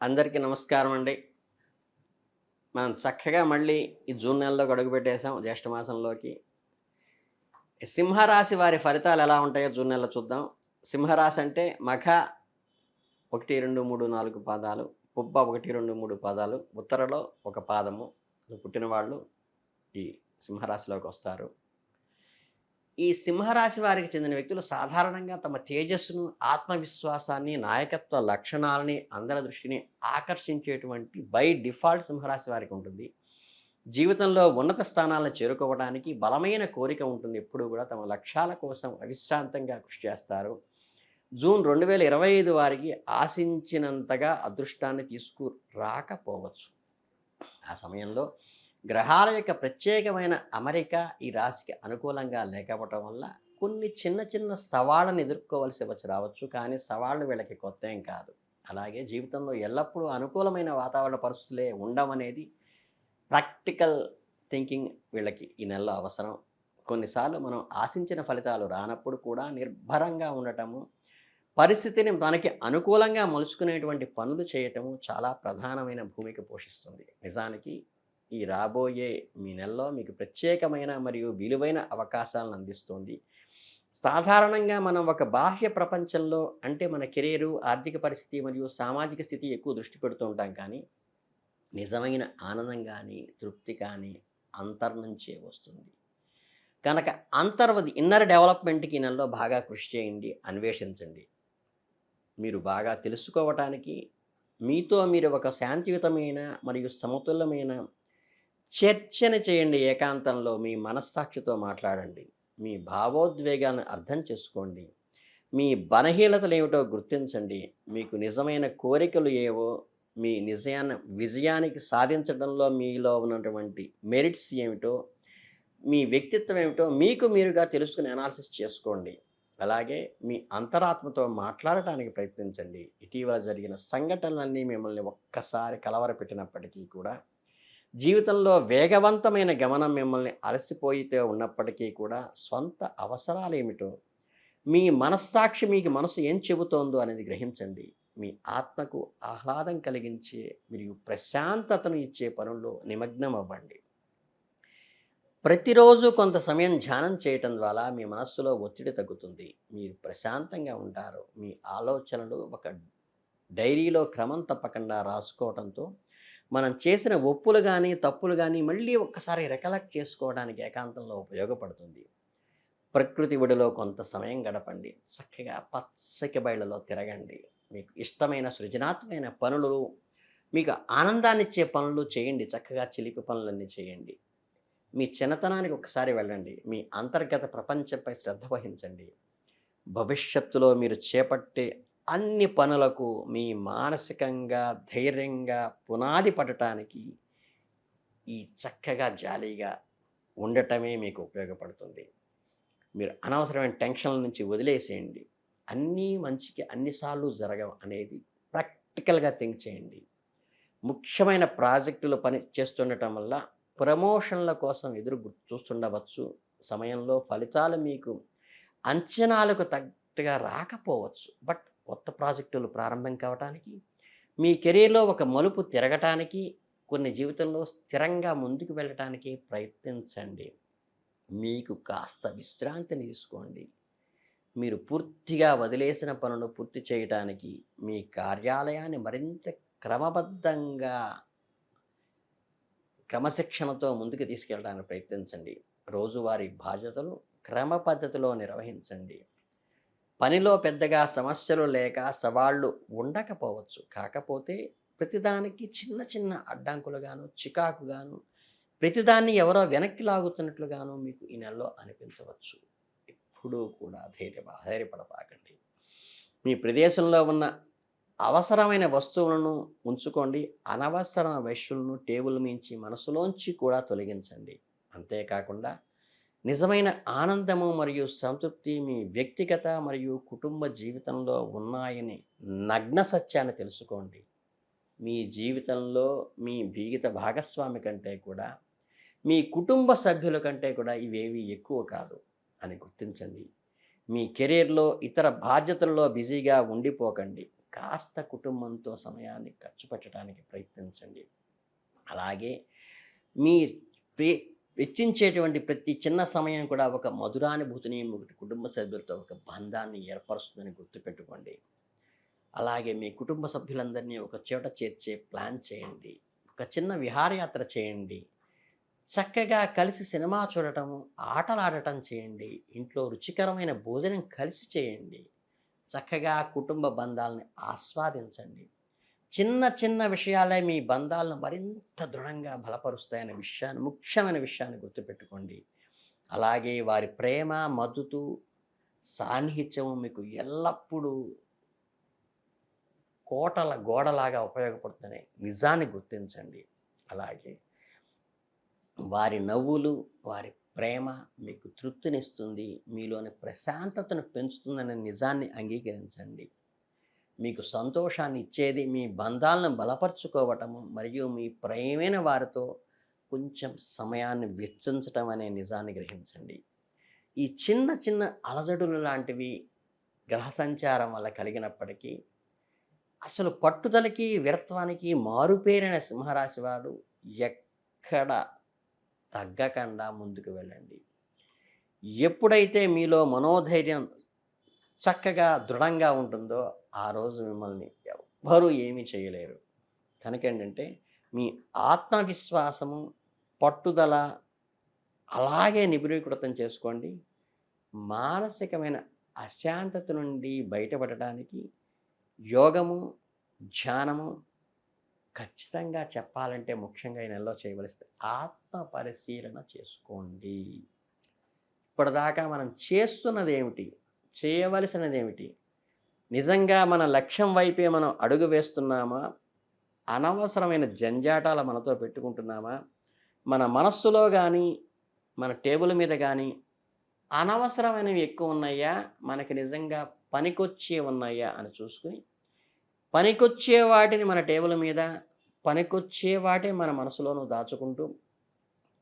అందరికీ నమస్కారం అండి. మనం చక్కగా మళ్ళీ ఈ జూన్ నెలలోకి అడుగుపెట్టేసాం జ్యేష్ఠ మాసంలోకి. సింహరాశి వారి ఫలితాలు ఎలా ఉంటాయో జూన్ నెలలో చూద్దాం. సింహరాశి అంటే మఖ 1, 2, 3, 4 పాదాలు, పుబ్బ 1, 2, 3 పాదాలు, ఉత్తరలో ఒక పాదము పుట్టినవాళ్ళు ఈ సింహరాశిలోకొస్తారు. ఈ సింహరాశి వారికి చెందిన వ్యక్తులు సాధారణంగా తమ తేజస్సును, ఆత్మవిశ్వాసాన్ని, నాయకత్వ లక్షణాలని, అందరి దృష్టిని ఆకర్షించేటువంటి బై డిఫాల్ట్ సింహరాశి వారికి ఉంటుంది. జీవితంలో ఉన్నత స్థానాలను చేరుకోవడానికి బలమైన కోరిక ఉంటుంది. ఎప్పుడూ కూడా తమ లక్ష్యాల కోసం అవిశ్రాంతంగా కృషి చేస్తారు. జూన్ 2025 వారికి ఆశించినంతగా అదృష్టాన్ని తీసుకురాకపోవచ్చు. ఆ సమయంలో గ్రహాల యొక్క ప్రత్యేకమైన అమరిక ఈ రాశికి అనుకూలంగా లేకపోవటం వల్ల కొన్ని చిన్న చిన్న సవాళ్ళను ఎదుర్కోవలసి రావచ్చు. కానీ సవాళ్ళు వీళ్ళకి కొత్త ఏం కాదు. అలాగే జీవితంలో ఎల్లప్పుడూ అనుకూలమైన వాతావరణ పరిస్థితులే ఉండవనేది ప్రాక్టికల్ థింకింగ్ వీళ్ళకి ఈ నెలలో అవసరం. కొన్నిసార్లు మనం ఆశించిన ఫలితాలు రానప్పుడు కూడా నిర్భరంగా ఉండటము, పరిస్థితిని మనకి అనుకూలంగా మలుచుకునేటువంటి పనులు చేయటము చాలా ప్రధానమైన భూమిక పోషిస్తుంది. నిజానికి ఈ రాబోయే మీ నెలలో మీకు ప్రత్యేకమైన మరియు విలువైన అవకాశాలను అందిస్తుంది. సాధారణంగా మనం ఒక బాహ్య ప్రపంచంలో అంటే మన కెరీరు, ఆర్థిక పరిస్థితి మరియు సామాజిక స్థితి ఎక్కువ దృష్టి పెడుతూ ఉంటాం. కానీ నిజమైన ఆనందం కానీ, తృప్తి కానీ అంతర్నుంచే వస్తుంది. కనుక అంతర్వది ఇన్నర్ డెవలప్మెంట్‌కి ఈ నెలలో బాగా కృషి చేయండి, అన్వేషించండి. మీరు బాగా తెలుసుకోవటానికి మీతో మీరు ఒక శాంతియుతమైన మరియు సమతుల్యమైన చర్చను చేయండి. ఏకాంతంలో మీ మనస్సాక్షితో మాట్లాడండి. మీ భావోద్వేగాలను అర్థం చేసుకోండి. మీ బలహీనతలేమిటో గుర్తించండి. మీకు నిజమైన కోరికలు ఏవో, మీ విజయానికి సాధించడంలో మీలో ఉన్నటువంటి మెరిట్స్ ఏమిటో, మీ వ్యక్తిత్వం ఏమిటో మీకు మీరుగా తెలుసుకుని అనాలిసిస్ చేసుకోండి. అలాగే మీ అంతరాత్మతో మాట్లాడటానికి ప్రయత్నించండి. ఇటీవల జరిగిన సంఘటనలన్నీ మిమ్మల్ని ఒక్కసారి కలవరపెట్టినప్పటికీ కూడా జీవితంలో వేగవంతమైన గమనం మిమ్మల్ని అలసిపోయితే ఉన్నప్పటికీ కూడా స్వంత అవసరాలేమిటో, మీ మనస్సాక్షి మీకు మనసు ఏం చెబుతోందో అనేది గ్రహించండి. మీ ఆత్మకు ఆహ్లాదం కలిగించే మరియు ప్రశాంతతను ఇచ్చే పనుల్లో నిమగ్నం అవ్వండి. ప్రతిరోజు కొంత సమయం ధ్యానం చేయటం ద్వారా మీ మనస్సులో ఒత్తిడి తగ్గుతుంది. మీరు ప్రశాంతంగా ఉంటారు. మీ ఆలోచనలు ఒక డైరీలో క్రమం తప్పకుండా రాసుకోవడంతో మనం చేసిన ఒప్పులు కానీ, తప్పులు కానీ మళ్ళీ ఒక్కసారి రికలెక్ట్ చేసుకోవడానికి ఏకాంతంలో ఉపయోగపడుతుంది. ప్రకృతి ఒడిలో కొంత సమయం గడపండి. చక్కగా పచ్చకి బయళ్ళలో తిరగండి. మీకు ఇష్టమైన సృజనాత్మకమైన పనులు, మీకు ఆనందాన్నిచ్చే పనులు చేయండి. చక్కగా చిలిపి పనులన్నీ చేయండి. మీ చిన్నతనానికి ఒకసారి వెళ్ళండి. మీ అంతర్గత ప్రపంచంపై శ్రద్ధ వహించండి. భవిష్యత్తులో మీరు చేపట్టే అన్ని పనులకు మీ మానసికంగా, ధైర్యంగా పునాది పడటానికి ఈ చక్కగా జాలీగా ఉండటమే మీకు ఉపయోగపడుతుంది. మీరు అనవసరమైన టెన్షన్ల నుంచి వదిలేసేయండి. అన్నీ మంచికి అన్నిసార్లు జరగవు అనేది ప్రాక్టికల్గా థింక్ చేయండి. ముఖ్యమైన ప్రాజెక్టులు పని చేస్తుండటం వల్ల ప్రమోషన్ల కోసం చూస్తుండవచ్చు. సమయంలో ఫలితాలు మీకు అంచనాలకు తగ్గట్టుగా రాకపోవచ్చు. బట్ కొత్త ప్రాజెక్టులు ప్రారంభం కావటానికి, మీ కెరీర్లో ఒక మలుపు తిరగటానికి, కొన్ని జీవితంలో స్థిరంగా ముందుకు వెళ్ళటానికి ప్రయత్నించండి. మీకు కాస్త విశ్రాంతిని తీసుకోండి. మీరు పూర్తిగా వదిలేసిన పనులు పూర్తి చేయటానికి మీ కార్యాలయాన్ని మరింత క్రమబద్ధంగా, క్రమశిక్షణతో ముందుకు తీసుకెళ్ళడానికి ప్రయత్నించండి. రోజువారీ బాధ్యతలు క్రమ పద్ధతిలో నిర్వహించండి. పనిలో పెద్దగా సమస్యలు లేక సవాళ్ళు ఉండకపోవచ్చు. కాకపోతే ప్రతిదానికి చిన్న చిన్న అడ్డంకులుగాను, చికాకుగాను, ప్రతిదాన్ని ఎవరో వెనక్కి లాగుతున్నట్లుగాను మీకు ఈ నెలలో అనిపించవచ్చు. ఎప్పుడూ కూడా ధైర్యపడపాకండి. మీ ప్రదేశంలో ఉన్న అవసరమైన వస్తువులను ఉంచుకోండి. అనవసర వస్తువులను టేబుల్ మించి మనసులోంచి కూడా తొలగించండి. అంతేకాకుండా నిజమైన ఆనందము మరియు సంతృప్తి మీ వ్యక్తిగత మరియు కుటుంబ జీవితంలో ఉన్నాయని నగ్న సత్యాన్ని తెలుసుకోండి. మీ జీవితంలో మీ జీవిత భాగస్వామి కంటే కూడా, మీ కుటుంబ సభ్యుల కంటే కూడా ఇవేవి ఎక్కువ కాదు అని గుర్తించండి. మీ కెరీర్లో ఇతర బాధ్యతల్లో బిజీగా ఉండిపోకండి. కాస్త కుటుంబంతో సమయాన్ని ఖర్చు పెట్టడానికి ప్రయత్నించండి. అలాగే మీ ప్రే వెచ్చించేటువంటి ప్రతి చిన్న సమయం కూడా ఒక మధురానుభూతిని, ఒకటి కుటుంబ సభ్యులతో ఒక బంధాన్ని ఏర్పరుస్తుందని గుర్తుపెట్టుకోండి. అలాగే మీ కుటుంబ సభ్యులందరినీ ఒక చోట చేర్చే ప్లాన్ చేయండి. ఒక చిన్న విహారయాత్ర చేయండి. చక్కగా కలిసి సినిమా చూడటం, ఆటలాడటం చేయండి. ఇంట్లో రుచికరమైన భోజనం కలిసి చేయండి. చక్కగా కుటుంబ బంధాలని ఆస్వాదించండి. చిన్న చిన్న విషయాలే మీ బంధాలను మరింత దృఢంగా బలపరుస్తాయనే విషయాన్ని, ముఖ్యమైన విషయాన్ని గుర్తుపెట్టుకోండి. అలాగే వారి ప్రేమ, మద్దతు, సాన్నిహిత్యం మీకు ఎల్లప్పుడూ కోటల గోడలాగా ఉపయోగపడుతున్నాయి నిజాన్ని గుర్తించండి. అలాగే వారి నవ్వులు, వారి ప్రేమ మీకు తృప్తినిస్తుంది, మీలోని ప్రశాంతతను పెంచుతుందనే నిజాన్ని అంగీకరించండి. మీకు సంతోషాన్ని ఇచ్చేది మీ బంధాలను బలపరుచుకోవటము మరియు మీ ప్రియమైన వారితో కొంచెం సమయాన్ని వెచ్చించటం అనే నిజాన్ని గ్రహించండి. ఈ చిన్న చిన్న అలజడులు లాంటివి గ్రహ సంచారం వల్ల కలిగినప్పటికీ అసలు పట్టుదలకి, వీరత్వానికి మారుపేరైన సింహరాశి వారు ఎక్కడ తగ్గకుండా ముందుకు వెళ్ళండి. ఎప్పుడైతే మీలో మనోధైర్యం చక్కగా దృఢంగా ఉంటుందో ఆ రోజు మిమ్మల్ని ఎవ్వరూ ఏమీ చేయలేరు. కనుక ఏంటంటే మీ ఆత్మవిశ్వాసము, పట్టుదల అలాగే నిబిడీకృతం చేసుకోండి. మానసికమైన అశాంతత నుండి బయటపడటానికి యోగము, ధ్యానము ఖచ్చితంగా చెప్పాలంటే ముఖ్యంగా ఈ నెలలో చేయవలసింది ఆత్మ పరిశీలన చేసుకోండి. ఇప్పటిదాకా మనం చేస్తున్నది ఏమిటి? చేయవలసినది ఏమిటి? నిజంగా మన లక్ష్యం వైపే మనం అడుగు వేస్తున్నామా? అనవసరమైన జంజాటాలు మనతో పెట్టుకుంటున్నామా? మన మనస్సులో కానీ, మన టేబుల్ మీద కానీ అనవసరమైనవి ఎక్కువ ఉన్నాయా? మనకి నిజంగా పనికొచ్చే ఉన్నాయా అని చూసుకుని, పనికొచ్చే వాటిని మన టేబుల్ మీద, పనికొచ్చే వాటే మన మనసులోనూ దాచుకుంటూ,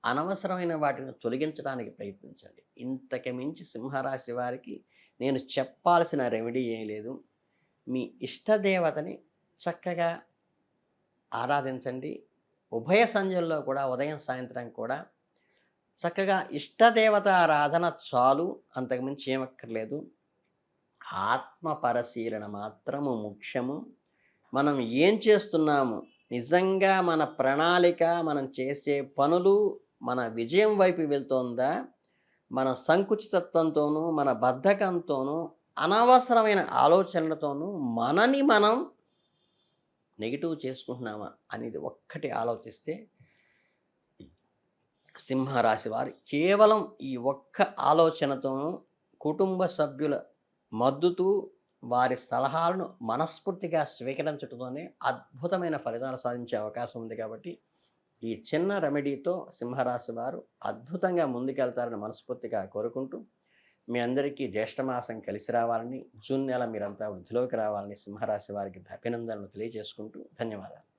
అనవసరమైన వాటిని తొలగించడానికి ప్రయత్నించండి. ఇంతకు మించి సింహరాశి వారికి నేను చెప్పాల్సిన రెమెడీ ఏం లేదు. మీ ఇష్టదేవతని చక్కగా ఆరాధించండి. ఉభయ సంధ్యల్లో కూడా ఉదయం, సాయంత్రం కూడా చక్కగా ఇష్టదేవత ఆరాధన చాలు, అంతకుమించి ఏమక్కర్లేదు. ఆత్మ పరిశీలన మాత్రము ముఖ్యము. మనం ఏం చేస్తున్నాము, నిజంగా మన ప్రణాళిక, మనం చేసే పనులు మన విజయం వైపు వెళ్తోందా, మన సంకుచితత్వంతోనూ, మన బద్ధకంతోనూ, అనవసరమైన ఆలోచనలతోనూ మనని మనం నెగిటివ్ చేసుకుంటున్నామా అనేది ఒక్కటి ఆలోచిస్తే సింహరాశి వారు కేవలం ఈ ఒక్క ఆలోచనతోనూ, కుటుంబ సభ్యుల మద్దతు, వారి సలహాలను మనస్ఫూర్తిగా స్వీకరించడంతోనే అద్భుతమైన ఫలితాలు సాధించే అవకాశం ఉంది. కాబట్టి ఈ చిన్న రెమెడీతో సింహరాశి వారు అద్భుతంగా ముందుకెళ్తారని మనస్ఫూర్తిగా కోరుకుంటూ, మీ అందరికీ జ్యేష్ఠమాసం కలిసి రావాలని, జూన్ నెల మీరంతా వృద్ధిలోకి రావాలని సింహరాశి వారికి అభినందనలు తెలియజేసుకుంటూ ధన్యవాదాలు.